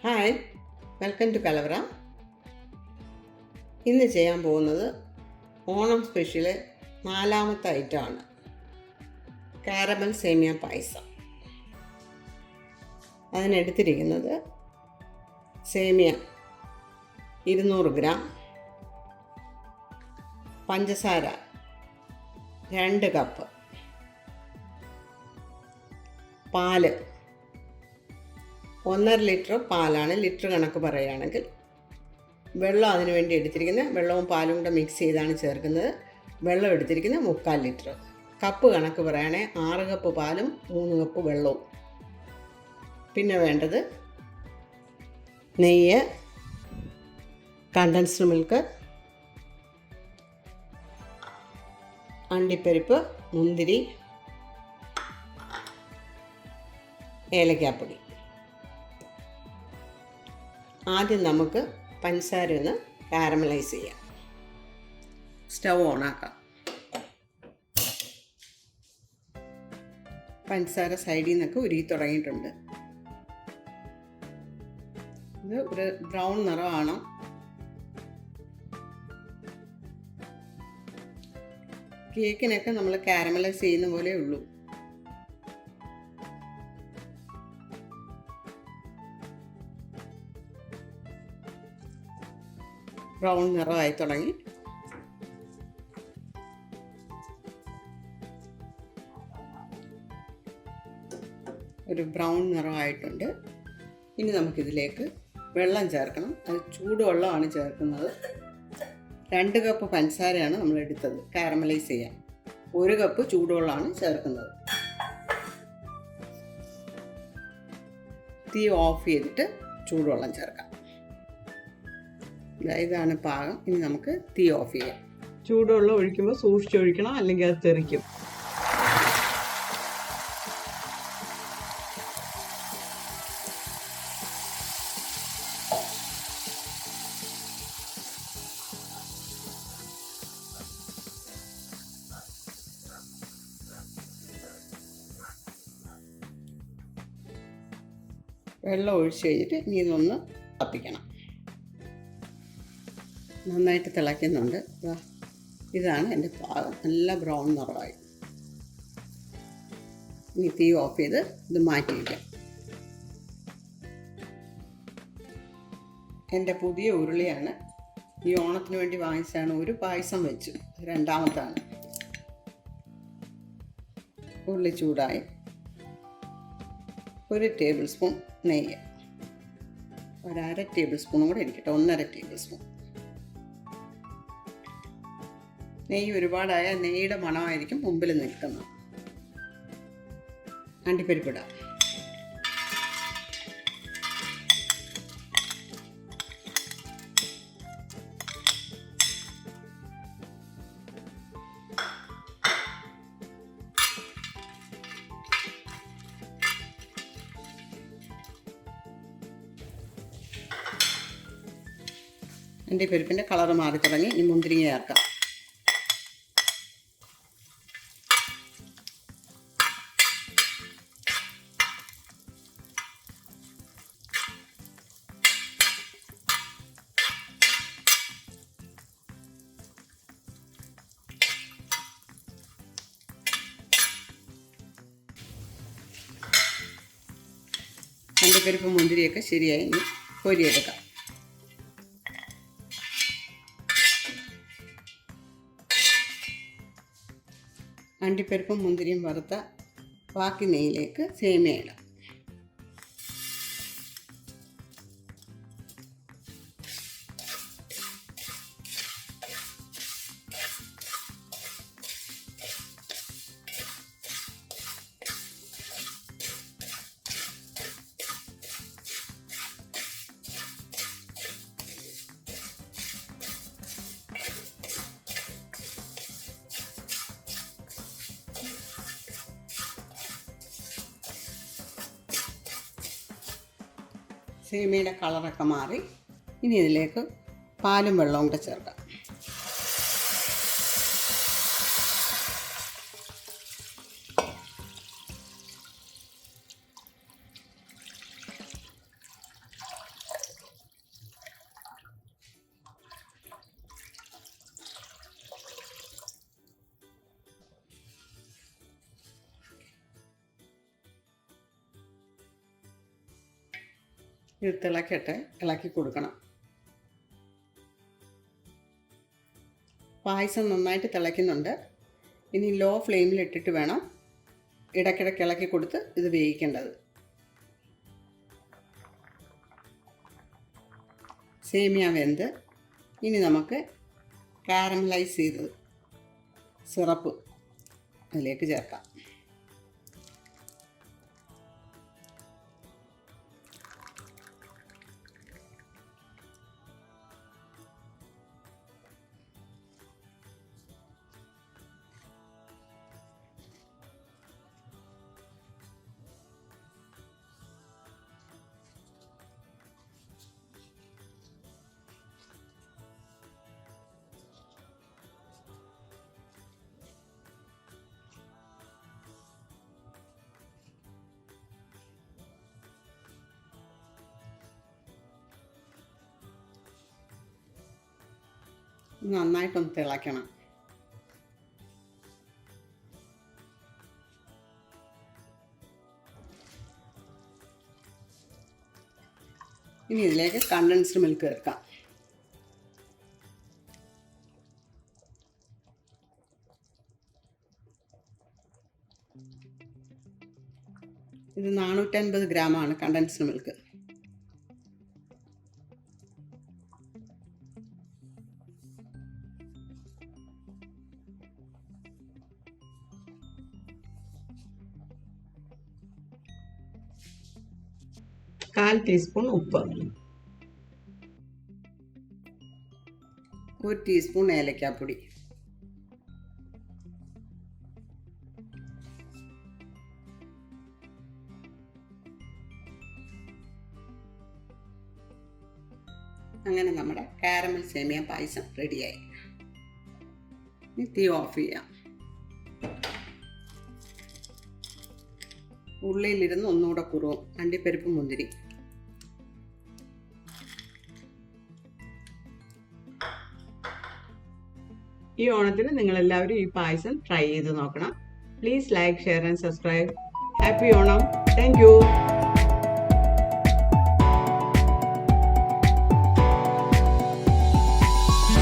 Hi, welcome to കലവറ. ഇന്ന് ചെയ്യാൻ പോകുന്നത് ഓണം സ്പെഷ്യൽ 4ാമത്തെ ഐറ്റമാണ് കാരമൽ സേമിയ പായസം. അതിനെടുത്തിരിക്കുന്നത് സേമിയ 200 ഗ്രാം, പഞ്ചസാര 2 കപ്പ്, പാല് 1.5 ലിറ്റർ പാലാണ്. ലിറ്റർ കണക്ക് പറയുകയാണെങ്കിൽ വെള്ളം അതിനു വേണ്ടി എടുത്തിരിക്കുന്നത്, വെള്ളവും പാലും കൂടെ മിക്സ് ചെയ്താണ് ചേർക്കുന്നത്. വെള്ളം എടുത്തിരിക്കുന്നത് 3/4 ലിറ്റർ. കപ്പ് കണക്ക് പറയുകയാണെങ്കിൽ 6 കപ്പ് പാലും 3 കപ്പ് വെള്ളവും. പിന്നെ വേണ്ടത് നെയ്യ്, കണ്ടൻസ്ഡ് മിൽക്ക്, അണ്ടിപ്പരിപ്പ്, മുന്തിരി, ഏലക്കാപ്പൊടി. ആദ്യം നമുക്ക് പഞ്ചസാര ഒന്ന് കാരമലൈസ് ചെയ്യാം. സ്റ്റൗ ഓണാക്കാം. പഞ്ചസാര സൈഡിൽ നിന്നൊക്കെ ഉരുകി തുടങ്ങിയിട്ടുണ്ട്. ഇത് ഒരു ബ്രൗൺ നിറമാണ്. കേക്കിനൊക്കെ നമ്മൾ കാരമലൈസ് ചെയ്യുന്ന പോലെ ഉള്ളൂ. ബ്രൗൺ നിറമായി തുടങ്ങി. ഒരു ബ്രൗൺ നിറമായിട്ടുണ്ട്. ഇനി നമുക്കിതിലേക്ക് വെള്ളം ചേർക്കണം. അത് ചൂടുവെള്ളമാണ് ചേർക്കുന്നത്. 2 കപ്പ് പഞ്ചസാരയാണ് നമ്മൾ എടുത്തത് കാരമലൈസ് ചെയ്യാൻ. 1 കപ്പ് ചൂടുവെള്ളമാണ് ചേർക്കുന്നത്. തീ ഓഫ് ചെയ്തിട്ട് ചൂടുവെള്ളം ചേർക്കാം. ഇതാണ് പാകം. ഇനി നമുക്ക് തീ ഓഫ് ചെയ്യാം. ചൂടുവെള്ളം ഒഴിക്കുമ്പോൾ സൂക്ഷിച്ചൊഴിക്കണം, അല്ലെങ്കിൽ അത് തെറിക്കും. വെള്ളം ഒഴിച്ച് കഴിഞ്ഞിട്ട് ഇനി ഇതൊന്ന് തിളപ്പിക്കണം. നന്നായിട്ട് തിളയ്ക്കുന്നുണ്ട്. ഇതാണ് എൻ്റെ പാകം. നല്ല ബ്രൗൺ നിറമായി. ഇനി തീ ഓഫ് ചെയ്ത് ഇത് മാറ്റി വയ്ക്കാം. എൻ്റെ പുതിയ ഉരുളിയാണ്. ഈ ഓണത്തിന് വേണ്ടി വാങ്ങിച്ചാണ്. ഒരു പായസം വെച്ചു, 2ാമത്താണ്. ഉരുളി ചൂടായി. 1 ടേബിൾ സ്പൂൺ നെയ്യ്, 1/2 ടേബിൾ സ്പൂണും കൂടെ ഇരിക്കട്ടെ, 1/2 ടേബിൾ സ്പൂൺ. നെയ്യ് ഒരുപാടായ നെയ്യുടെ മണമായിരിക്കും മുമ്പിൽ നിൽക്കുന്നത്. അണ്ടിപ്പരിപ്പിടാം. അണ്ടിപ്പരിപ്പിൻ്റെ കളറ് മാറി തുടങ്ങി. ഇനി മുന്തിരിങ്ങ ചേർക്കാം. അണ്ടിപ്പരിപ്പ് മുന്തിരിയൊക്കെ ശരിയായി. ഇനി കോരിയെടുക്കാം. അണ്ടിപ്പരിപ്പും മുന്തിരിയും വറുത്ത ബാക്കി നെയ്യിലേക്ക് സേമിയ ഇടാം. സേമിയയുടെ കളറൊക്കെ മാറി. ഇനി ഇതിലേക്ക് പാലും വെള്ളവും കൂടെ ചേർക്കാം. ഇത് തിളക്കട്ടെ, ഇളക്കി കൊടുക്കണം. പായസം നന്നായിട്ട് തിളയ്ക്കുന്നുണ്ട്. ഇനി ലോ ഫ്ലെയിമിൽ ഇട്ടിട്ട് വേണം ഇടയ്ക്കിടയ്ക്ക് ഇളക്കി കൊടുത്ത് ഇത് വേവിക്കേണ്ടത്. സേമിയ വെന്ത് ഇനി നമുക്ക് കാരമലൈസ് ചെയ്തത് സിറപ്പ് അതിലേക്ക് ചേർക്കാം. നന്നായിട്ടൊന്ന് തിളയ്ക്കണം. ഇനി ഇതിലേക്ക് കണ്ടൻസ്ഡ് മിൽക്ക് ചേർക്കാം. ഇത് 450 ഗ്രാമാണ് കണ്ടൻസ്ഡ് മിൽക്ക്. കാൽ ടീസ്പൂൺ ഉപ്പ്, 1 ടീസ്പൂൺ ഏലക്കാപ്പൊടി, അങ്ങനെ നമ്മുടെ കാരമൽ സേമിയ പായസം റെഡിയായി. ഇനി തീ ഓഫ് ചെയ്യാം. ഉള്ളിലിരുന്ന് ഒന്നുകൂടെ കുറുവും അണ്ടിപ്പരിപ്പ് മുന്തിരി. ഈ ഓണത്തിന് നിങ്ങളെല്ലാവരും ഈ പായസം ട്രൈ ചെയ്ത് നോക്കണം. Please like, share and subscribe. Happy Onam. Thank you.